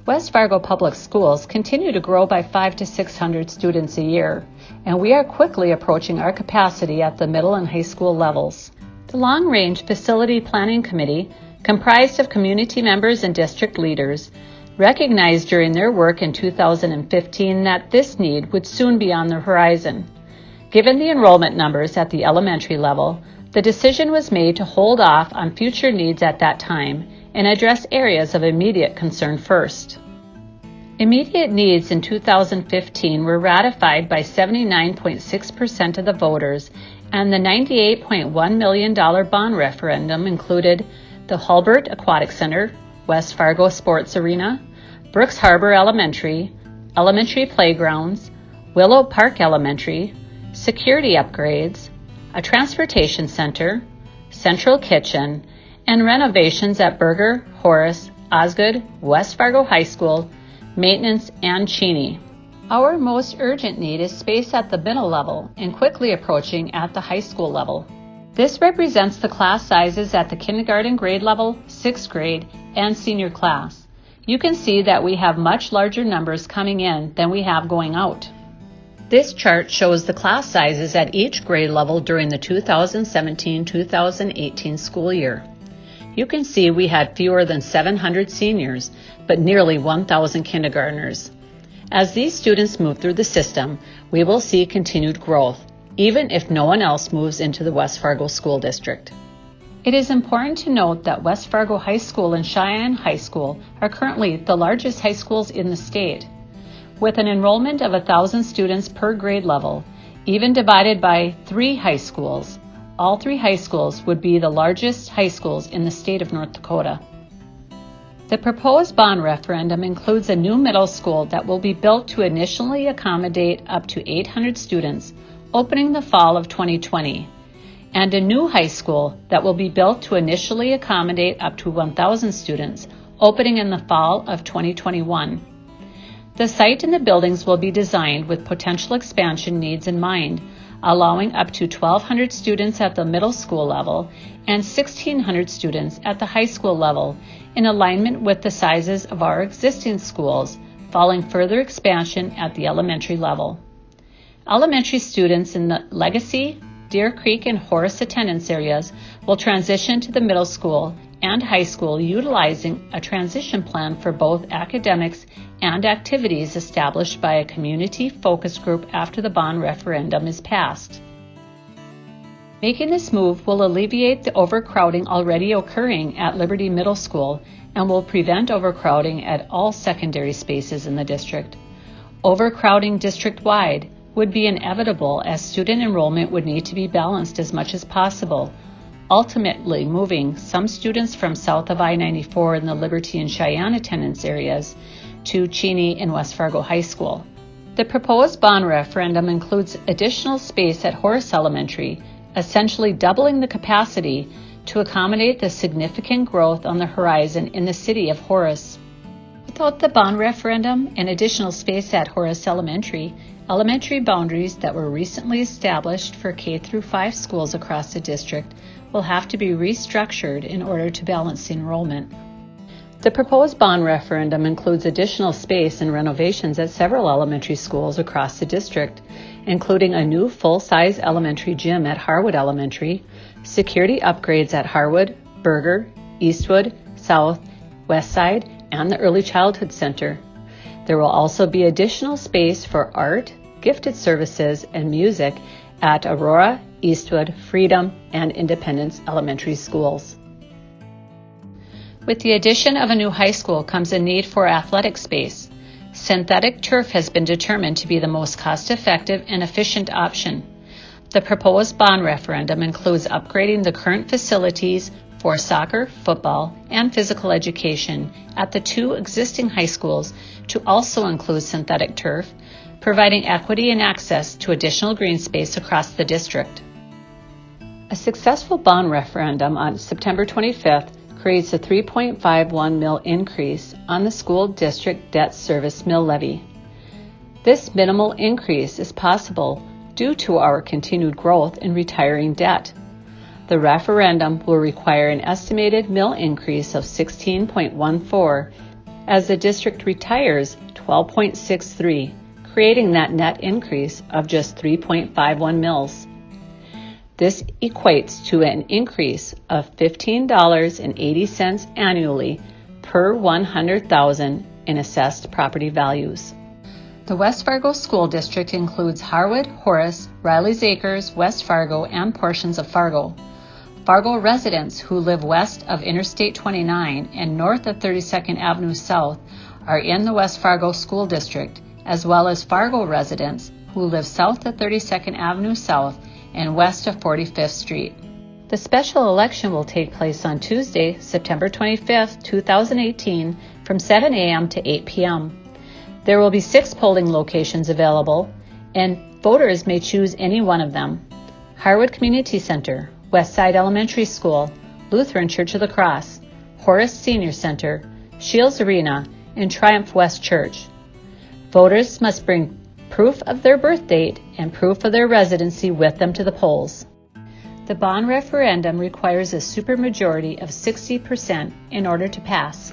West Fargo Public Schools continue to grow by 500 to 600 students a year, and we are quickly approaching our capacity at the middle and high school levels. The Long Range Facility Planning Committee, comprised of community members and district leaders, recognized during their work in 2015 that this need would soon be on the horizon. Given the enrollment numbers at the elementary level, the decision was made to hold off on future needs at that time and address areas of immediate concern first. Immediate needs in 2015 were ratified by 79.6% of the voters, and the $98.1 million bond referendum included the Hulbert Aquatic Center, West Fargo Sports Arena, Brooks Harbor Elementary, elementary playgrounds, Willow Park Elementary, security upgrades, a transportation center, central kitchen, and renovations at Berger, Horace, Osgood, West Fargo High School, maintenance, and Cheney. Our most urgent need is space at the middle level and quickly approaching at the high school level. This represents the class sizes at the kindergarten grade level, 6th grade, and senior class. You can see that we have much larger numbers coming in than we have going out. This chart shows the class sizes at each grade level during the 2017-2018 school year. You can see we had fewer than 700 seniors, but nearly 1,000 kindergartners. As these students move through the system, we will see continued growth, even if no one else moves into the West Fargo School District. It is important to note that West Fargo High School and Cheyenne High School are currently the largest high schools in the state. With an enrollment of 1,000 students per grade level, even divided by 3 high schools, all 3 high schools would be the largest high schools in the state of North Dakota. The proposed bond referendum includes a new middle school that will be built to initially accommodate up to 800 students, opening the fall of 2020, and a new high school that will be built to initially accommodate up to 1,000 students, opening in the fall of 2021. The site and the buildings will be designed with potential expansion needs in mind, allowing up to 1,200 students at the middle school level and 1,600 students at the high school level, in alignment with the sizes of our existing schools, following further expansion at the elementary level. Elementary students in the Legacy, Deer Creek, and Horace attendance areas will transition to the middle school and high school utilizing a transition plan for both academics and activities established by a community focus group after the bond referendum is passed. Making this move will alleviate the overcrowding already occurring at Liberty Middle School and will prevent overcrowding at all secondary spaces in the district. Overcrowding district-wide would be inevitable as student enrollment would need to be balanced as much as possible, ultimately moving some students from south of I-94 in the Liberty and Cheyenne attendance areas to Cheney and West Fargo High School. The proposed bond referendum includes additional space at Horace Elementary, essentially doubling the capacity to accommodate the significant growth on the horizon in the city of Horace. Without the bond referendum and additional space at Horace Elementary, elementary boundaries that were recently established for K-5 schools across the district will have to be restructured in order to balance enrollment. The proposed bond referendum includes additional space and renovations at several elementary schools across the district, including a new full-size elementary gym at Harwood Elementary, security upgrades at Harwood, Berger, Eastwood, South, Westside, and the Early Childhood Center. There will also be additional space for art, gifted services, and music at Aurora, Eastwood, Freedom, and Independence elementary schools. With the addition of a new high school comes a need for athletic space. Synthetic turf has been determined to be the most cost-effective and efficient option. The proposed bond referendum includes upgrading the current facilities for soccer, football, and physical education at the 2 existing high schools to also include synthetic turf, providing equity and access to additional green space across the district. A successful bond referendum on September 25th creates a 3.51 mil increase on the school district debt service mill levy. This minimal increase is possible due to our continued growth in retiring debt. The referendum will require an estimated mill increase of 16.14 as the district retires 12.63, creating that net increase of just 3.51 mills. This equates to an increase of $15.80 annually per 100,000 in assessed property values. The West Fargo School District includes Harwood, Horace, Riley's Acres, West Fargo, and portions of Fargo. Fargo residents who live west of Interstate 29 and north of 32nd Avenue South are in the West Fargo School District, as well as Fargo residents who live south of 32nd Avenue South and west of 45th Street. The special election will take place on Tuesday, September 25, 2018, from 7 a.m. to 8 p.m. There will be 6 polling locations available, and voters may choose any one of them: Harwood Community Center, Westside Elementary School, Lutheran Church of the Cross, Horace Senior Center, Shields Arena, and Triumph West Church. Voters must bring proof of their birth date and proof of their residency with them to the polls. The bond referendum requires a supermajority of 60% in order to pass.